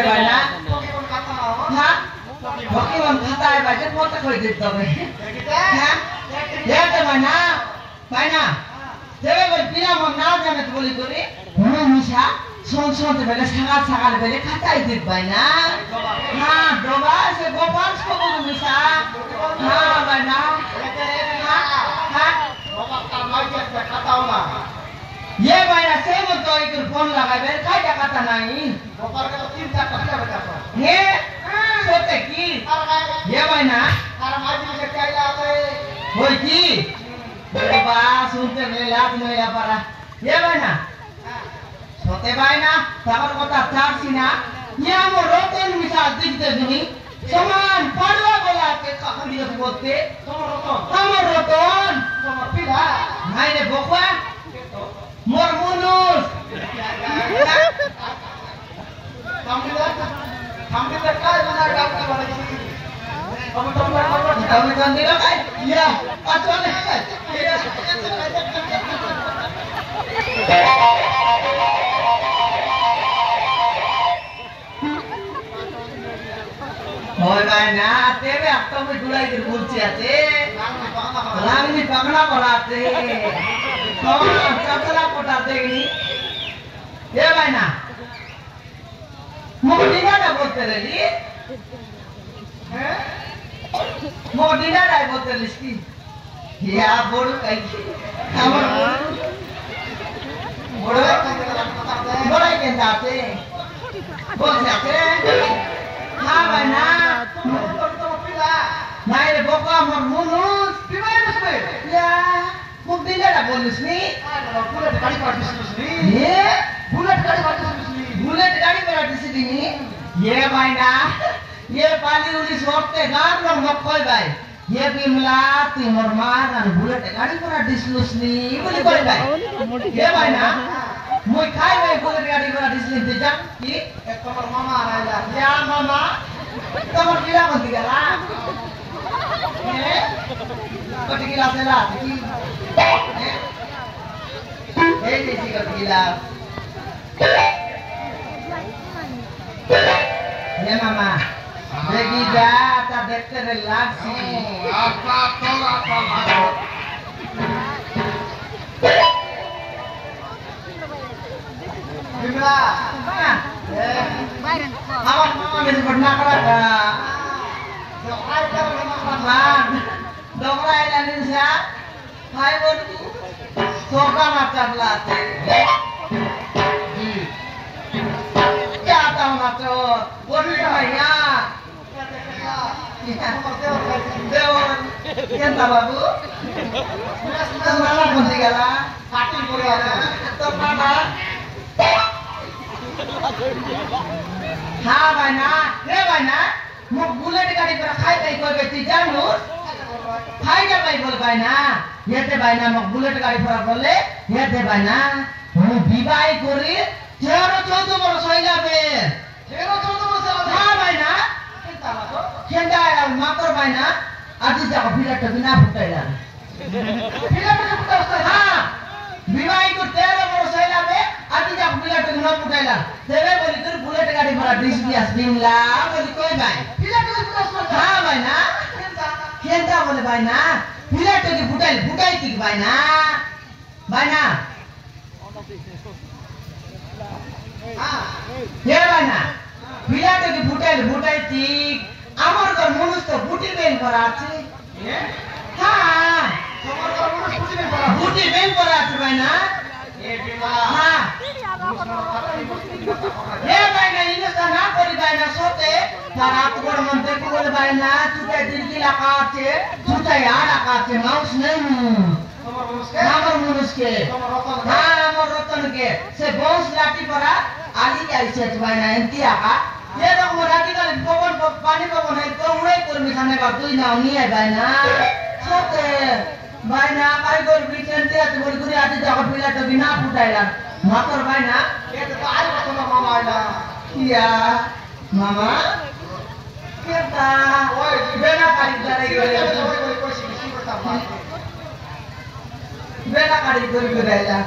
বাইনা হ্যাঁ ভকিমন খাতায় বাইতে পড়তে কই দিতে হবে হ্যাঁ দেখতে বাইনা বাইনা দেবে বল পিলা মন না জানে তো বলি করি মিশা শুনতে বেলে সকাল বেলে খাতায় দিত বাইনা হ্যাঁ ডোবা সে গোপাল সবু মিশা হ্যাঁ বাইনা হ্যাঁ খাতাও না ये भाईना से मत तो एक फोन लगा बे काय खाता नहीं गोपाल का 3-4 टका बेटा ये सोते की ये भाईना तार माजी से क्या आते होय की बाबा सुनते मेरे लात मेरा पारा ये भाईना सोते भाईना ताकर কথা চাচ্ছি না ये हम रोतन मिसाल दिखते नहीं समान पड़वा बोलाते कहानी बोलते हमर रोतन हमर पिला नहीं रे बोखवा Mormunus. Kami terkait mana kami pada sini. Kami ganti kan? Iya, pacuan. Hoy bayna, tebe akta me dulai ke bulchi ache. Langni pagna korate. चपला पटाते गनी ये भाईना मोडिना ना बोलते रही हैं मोडिना ना बोलते लिस्टी या बोल कहीं हमर बोले के दाते बोल जाते हाँ भाईना तो पिला नहीं रे बोका मर मुनुस पिवाई मस्बे या मुद्दीला ना बोलिस नी बुलेट गाड़ी पार्टिसिपेट नी ये बुलेट गाड़ी पार्टिसिपेट नी ये भाईना ये पाली उली सोते गार लोग मक्कोई भाई ये बिमला तिमोर मार बुलेट गाड़ी पार्टिसिपेट नी बोली कोई भाई ये भाईना मुई खाई भाई बुलेट गाड़ी पार्टिसिपेट दे जा की एक तुम्हार मामा आला या मामा तुम्हार किला बंदी गला ये कटी किला से ला की এই দেখি গিলা হে মামা দেখি যা তা দেখতে রে লাগছি আপা তোরা ভালো বিমলা আমার মামা মেরে পড়না করা দোকাই কর মামা দোকাই লানিন সা ভাই বল सोका ना चलाते क्या आता हूँ ना तो बोली तो भैया देवर क्या था बाबू माला कौन सी गला पार्टी बोले तो पाना हाँ भाई ना मुझ बुलेट गाड़ी पर खाई कहीं कोई व्यक्ति जानू खाई जा भाई बोल भाई ना ये ते भाई ना मग बुलेट गाड़ी पर बोले ये ते भाई ना हूँ विवाह करी 13-14 वर्ष हो जाबे 13-14 वर्ष हाँ भाई ना केंदा आया मातर भाई ना आदि जाओ बिलेट बिना फुटाइला बिलेट फुटा हाँ विवाह को 13 वर्ष हो जाबे आदि जाओ बिलेट बिना फुटाइला तेरे बोली तो बुलेट गाड़ी पर डिस्प्लेस बिमला बोली कोई भाई बिलेट फुटा हाँ भाई ना केंदा बोले भाई ना बिलेट की फुटाई की भाई ना हाँ ये भाई ना बिलेट की फुटाई थी আমার ঘর মনুষ তো বুটি বেন করা আছে হ্যাঁ তোমার ঘর মনুষ বুটি বেন করা আছে ভাই না এ বিমা হ্যাঁ এ ভাই না ইনস্টা না করি ভাই না সোতে তারা তোমার মন দেখি বলে ভাই না চুটা দিলকি লাগা আছে চুটা আর লাগা আছে মাউস নেই আমার মনুষকে হ্যাঁ আমার রতনকে সে বংশ লাঠি পরা আলি আইছে ভাই না এন্তি আগা ये लोग मराठी का पवन पानी पवन है तो उड़े कर मिठाने का तू ना नहीं है भाई ना सोते भाई ना काय कर बिचंते है तो बोल गुरी आदि जगह पिला तो बिना फुटाइला मातर भाई ना ये तो आज तो मामा आइला किया मामा केता ओए बेना काड़ी करे बेना काड़ी करे आइला